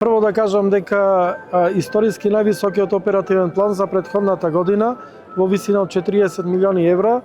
Прво да кажам дека историски највисокиот оперативен план за претходната година во висина од 40 милиони евра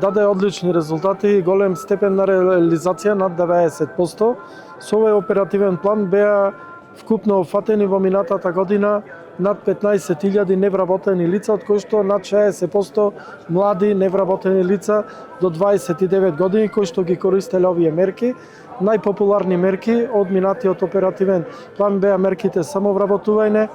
даде одлични резултати и голем степен на реализација над 90%. Со овој оперативен план беа вкупно опфатени во минатата година над 15.000 невработени лица, од кои што над 60% млади невработени лица до 29 години кои што ги користеле овие мерки. Најпопуларни мерки од минатиот оперативен план беа мерките самовработување,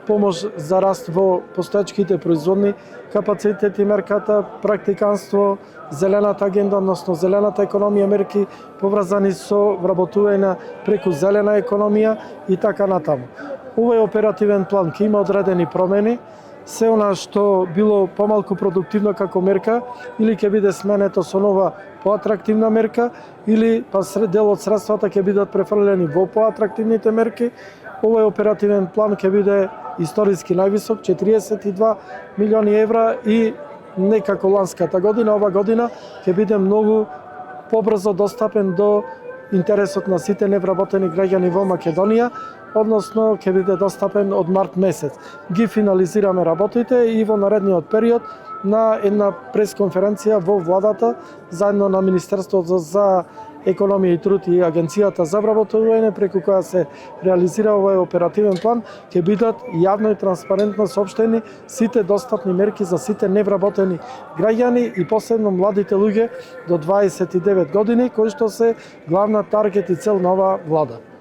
помош за раст во постоечките производни капацитети мерката, практиканство, зелената агенда, односно зелената економија мерки поврзани со вработување преку зелена економија и така натаму. Овој оперативен план ќе има одредени промени, се она што било помалку продуктивно како мерка или ќе биде сменето со нова поатрактивна мерка или па дел од средствата ќе бидат префрлени во поатрактивните мерки. Овој оперативен план ќе биде историски највисок, 42 милиони евра и не како ланската година, ова година ќе биде многу побрзо достапен до интересот на сите невработени граѓани во Македонија, односно ќе биде достапен од март месец. Ги финализираме работите и во наредниот период на една пресконференција во владата заедно на Министерството за економија и труд и Агенцијата за вработување преку која се реализира овој оперативен план ќе бидат јавно и транспарентно соопштени сите достапни мерки за сите невработени граѓани и посебно младите луѓе до 29 години кои што се главна таргет и цел на оваа влада.